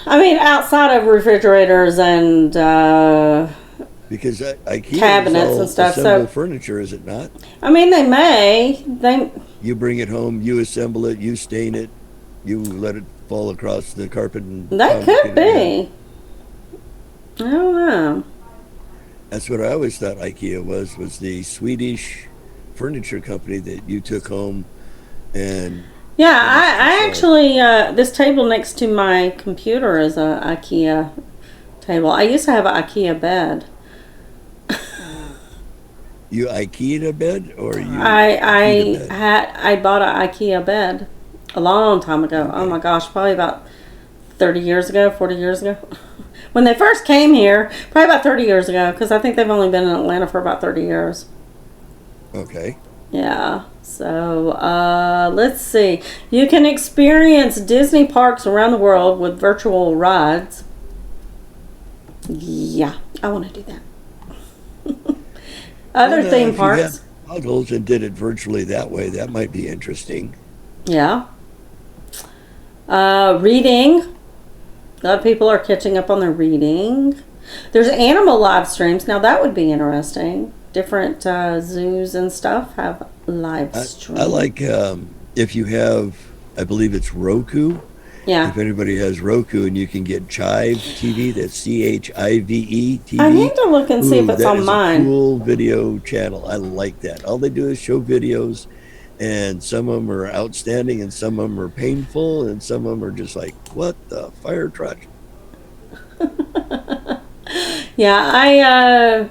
Outside of refrigerators and Because IKEA cabinets is all and stuff. assembled So furniture, is it not? they may. You bring it home, you assemble it, you stain it, you let it fall across the carpet. And That could be. I don't know. That's what I always thought IKEA was the Swedish furniture company that you took home and... Yeah, I actually, this table next to my computer is a IKEA table. I used to have an IKEA bed. You IKEA'd a bed, or you? I bought an IKEA bed a long time ago. Okay. Oh my gosh, probably about 30 years ago, 40 years ago. When they first came here, probably about 30 years ago, because I think they've only been in Atlanta for about 30 years. Okay. Yeah. So, let's see. You can experience Disney parks around the world with virtual rides. Yeah, I want to do that. Other theme If you parks. had goggles and did it virtually that way, that might be interesting. Yeah. Reading. A lot of people are catching up on their reading. There's animal live streams. Now that would be interesting. Different zoos and stuff have live streams. I like if you have, I believe it's Roku. Yeah. If anybody has Roku and you can get Chive TV, that's CHIVE TV. I need to look and see if it's that on is mine. a cool video channel. I like that. All they do is show videos, and some of them are outstanding, and some of them are painful, and some of them are just like, what the fire truck? Yeah, I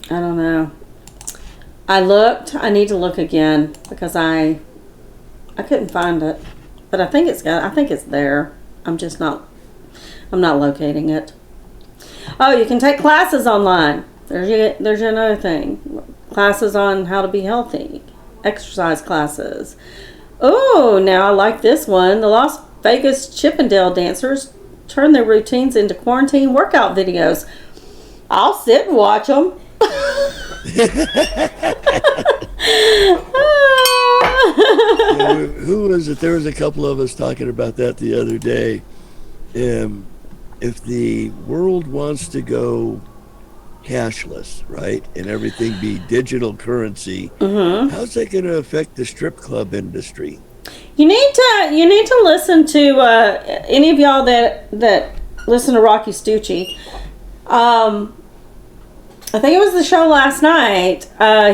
don't know. I looked. I need to look again because I couldn't find it. But I think it's there. I'm not locating it. Oh, you can take classes online. There's another thing. Classes on how to be healthy. Exercise classes. Oh, now I like this one. The Las Vegas Chippendale dancers turn their routines into quarantine workout videos. I'll sit and watch them. Who was it? There was a couple of us talking about that the other day. If the world wants to go cashless, right, and everything be digital currency, how's that going to affect the strip club industry? You need to listen to any of y'all that listen to Rocky Stucci. I think it was the show last night.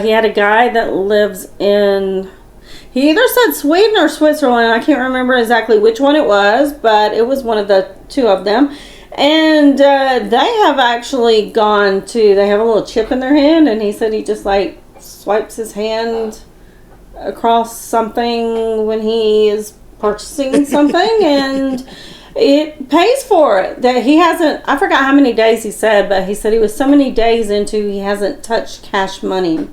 He had a guy that lives in, he either said Sweden or Switzerland. I can't remember exactly which one it was, but it was one of the two of them. And they have actually they have a little chip in their hand, and he said he just like swipes his hand across something when he is purchasing something, and it pays for it. That he hasn't, I forgot how many days he said, but he said he was so many days into he hasn't touched cash money.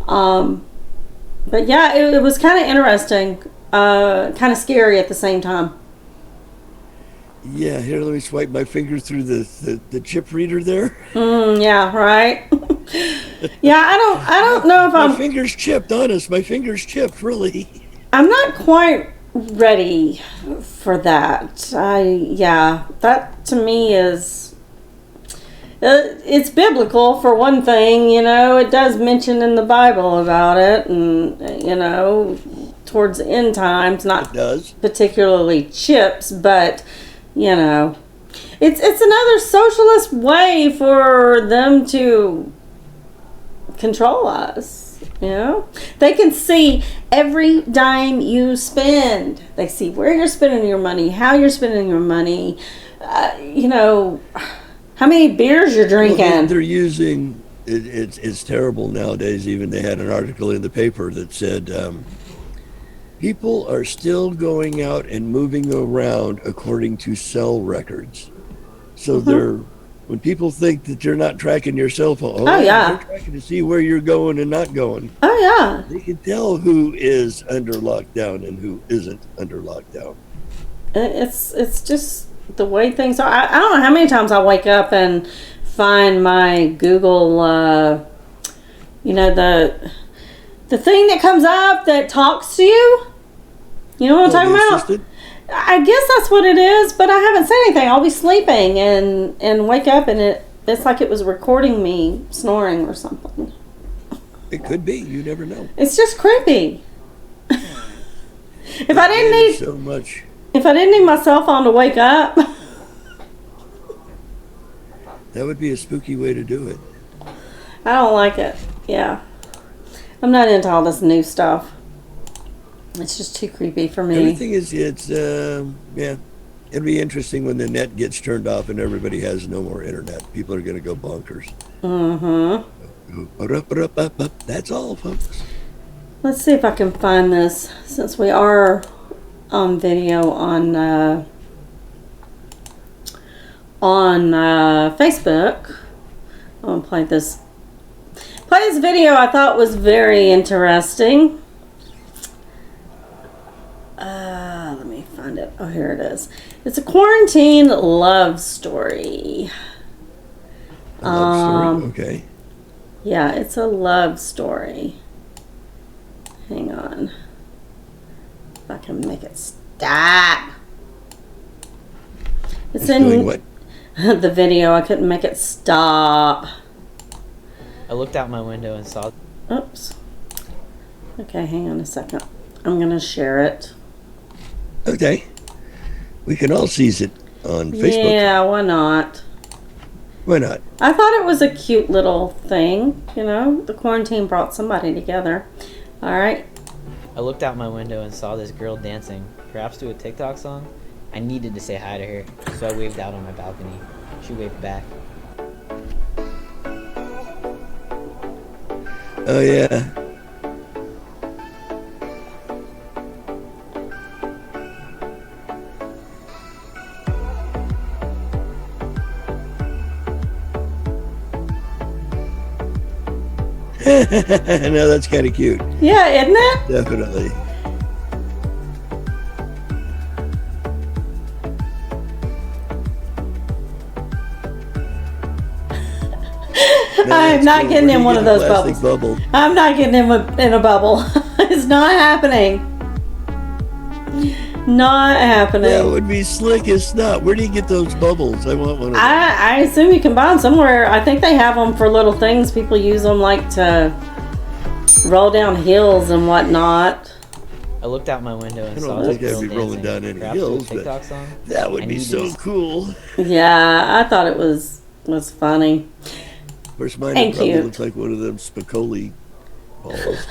But yeah, it was kind of interesting, kind of scary at the same time. Yeah, here, let me swipe my finger through the chip reader there. Yeah, right. Yeah, I don't know if my finger's chipped, honest. My finger's chipped, really. I'm not quite ready for that. That to me is, it's biblical for one thing. It does mention in the Bible about it, and towards the end times, not particularly chips, but it's another socialist way for them to control us. They can see every dime you spend. They see where you're spending your money, how you're spending your money, how many beers you're drinking. Well, they're using it's terrible nowadays. Even they had an article in the paper that said people are still going out and moving around according to cell records. So when people think that you're not tracking your cell phone, they're tracking to see where you're going and not going. Oh yeah, they can tell who is under lockdown and who isn't under lockdown. It's just the way things are. I don't know how many times I wake up and find my Google, the thing that comes up that talks to you. You know what I'm talking about? Assistant? I guess that's what it is, but I haven't said anything. I'll be sleeping and wake up, and it's like it was recording me snoring or something. It could be. You never know. It's just creepy. If I didn't need my cell phone to wake up, that would be a spooky way to do it. I don't like it. Yeah, I'm not into all this new stuff. It's just too creepy for me. Everything is, it'll be interesting when the net gets turned off and everybody has no more internet. People are going to go bonkers. That's all, folks. Let's see if I can find this, since we are on video on on Facebook. I'm going to play this video I thought was very interesting. Let me find it. Oh, here it is. It's a quarantine love story. A love story? Okay. Yeah, it's a love story. Hang on. If I can make it stop. It's in doing what? the video. I couldn't make it stop. I looked out my window and saw... Oops. Okay, hang on a second. I'm going to share it. Okay. We can all seize it on Facebook. Yeah, why not? Why not? I thought it was a cute little thing. You know, the quarantine brought somebody together. All right. I looked out my window and saw this girl dancing, perhaps to a TikTok song. I needed to say hi to her, so I waved out on my balcony. She waved back. Oh, yeah. No, that's kind of cute. Yeah, isn't it? Definitely. I'm not getting in one of those bubbles. Bubble. I'm not getting in a bubble. It's not happening. Not happening. That would be slick as snot. Where do you get those bubbles? I want one of those. I assume you can buy them somewhere. I think they have them for little things. People use them like to roll down hills and whatnot. I looked out my window and I saw don't this think I'd girl be dancing, rolling down any perhaps to a hills, TikTok but song. that would I be needed so to- cool. Yeah, I thought it was funny. Of course, mine And probably cute. looks like one of them Spicoli balls.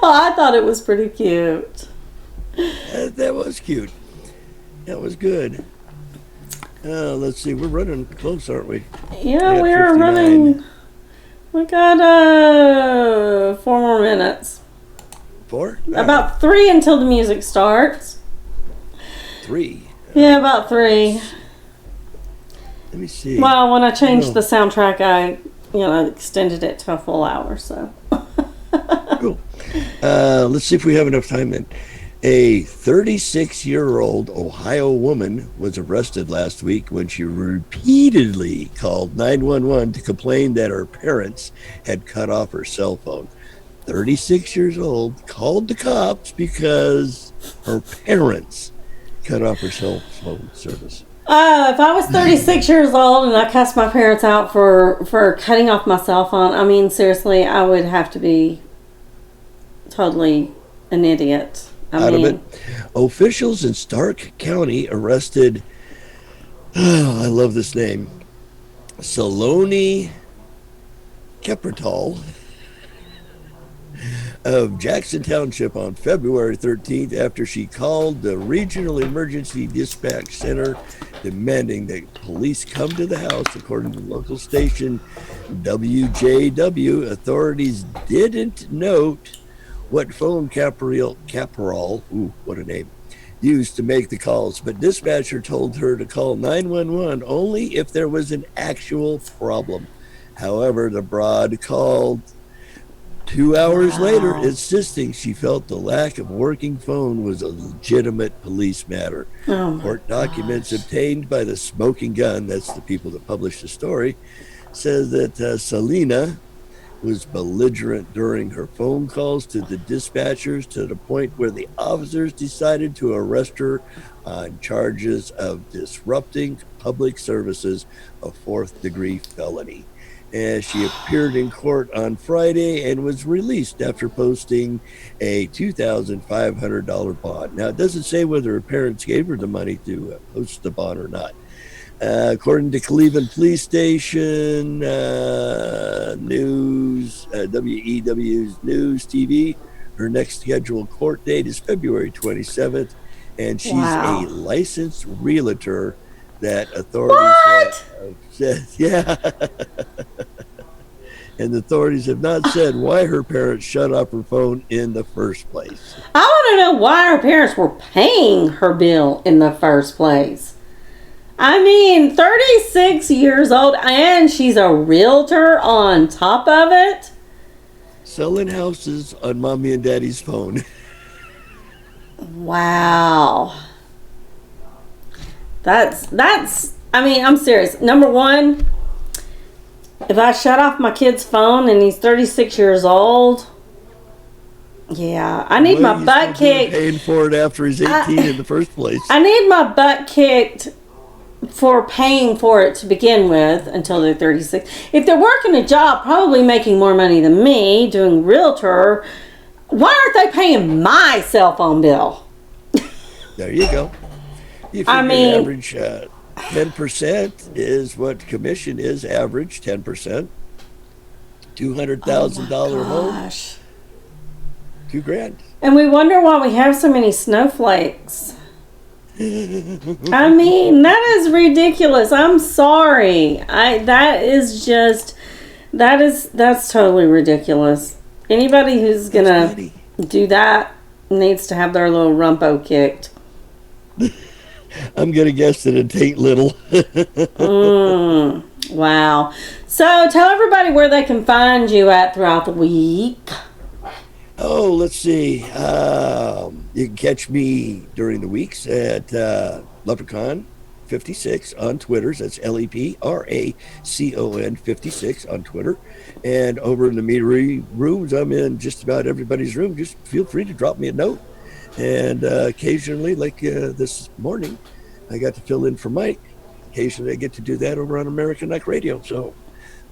Well, I thought it was pretty cute. That was cute. That was good. Let's see. We're running close, aren't we? Yeah, Yeah, we're 59. running. We got 4 more minutes. 4? About 3 until the music starts. 3. Yeah, about 3. Let me see. Well, when I changed No. the soundtrack, I extended it to a full hour. So. Cool. Let's see if we have enough time then. A 36-year-old Ohio woman was arrested last week when she repeatedly called 911 to complain that her parents had cut off her cell phone. 36 years old, called the cops because her parents cut off her cell phone service. If I was 36 years old and I cussed my parents out for cutting off my cell phone, I mean, seriously, I would have to be totally an idiot. Out of it. Officials in Stark County arrested, I love this name, Saloni Kepertal of Jackson Township on February 13th after she called the Regional Emergency Dispatch Center demanding that police come to the house. According to local station WJW, authorities didn't note what phone Caporal, ooh, what a name, used to make the calls, but dispatcher told her to call 911 only if there was an actual problem. However, the broad called 2 hours later, insisting she felt the lack of working phone was a legitimate police matter. Court documents obtained by the Smoking Gun, that's the people that published the story, says that Selena was belligerent during her phone calls to the dispatchers to the point where the officers decided to arrest her on charges of disrupting public services, a 4th-degree felony. And she appeared in court on Friday and was released after posting a $2,500 bond. Now, it doesn't say whether her parents gave her the money to post the bond or not. According to Cleveland Police Station News, WEW's News TV, her next scheduled court date is February 27th, and she's a licensed realtor that authorities have said, yeah. and the authorities have not said why her parents shut off her phone in the first place. I want to know why her parents were paying her bill in the first place. I mean, 36 years old, and she's a realtor on top of it. Selling houses on mommy and daddy's phone. Wow. That's, I mean, I'm serious. Number one, if I shut off my kid's phone and he's 36 years old, yeah, I need my butt kicked. Paying for it after he's 18 in the first place. I need my butt kicked for paying for it to begin with until they're 36. If they're working a job, probably making more money than me, doing realtor, why aren't they paying my cell phone bill? There you go. You I mean, average 10% is what commission is, average 10%. $200,000 home, $2,000. And we wonder why we have so many snowflakes. I mean, that is ridiculous. I'm sorry. That's totally ridiculous. Anybody who's gonna do that needs to have their little rumpo kicked. I'm gonna guess that it ain't little. Wow. So tell everybody where they can find you at throughout the week. Oh, let's see. You can catch me during the weeks at Leprechaun 56 on Twitter. That's LEPRACON 56 on Twitter. And over in the meetery rooms, I'm in just about everybody's room. Just feel free to drop me a note. And occasionally, like this morning, I got to fill in for Mike. Occasionally, I get to do that over on American Night Radio. So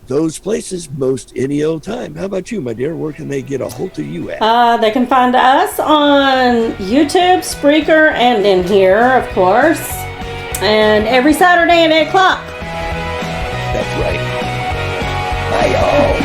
those places most any old time. How about you, my dear? Where can they get a hold of you at? They can find us on YouTube, Spreaker, and in here, of course. And every Saturday at 8 o'clock. That's right. Bye, y'all.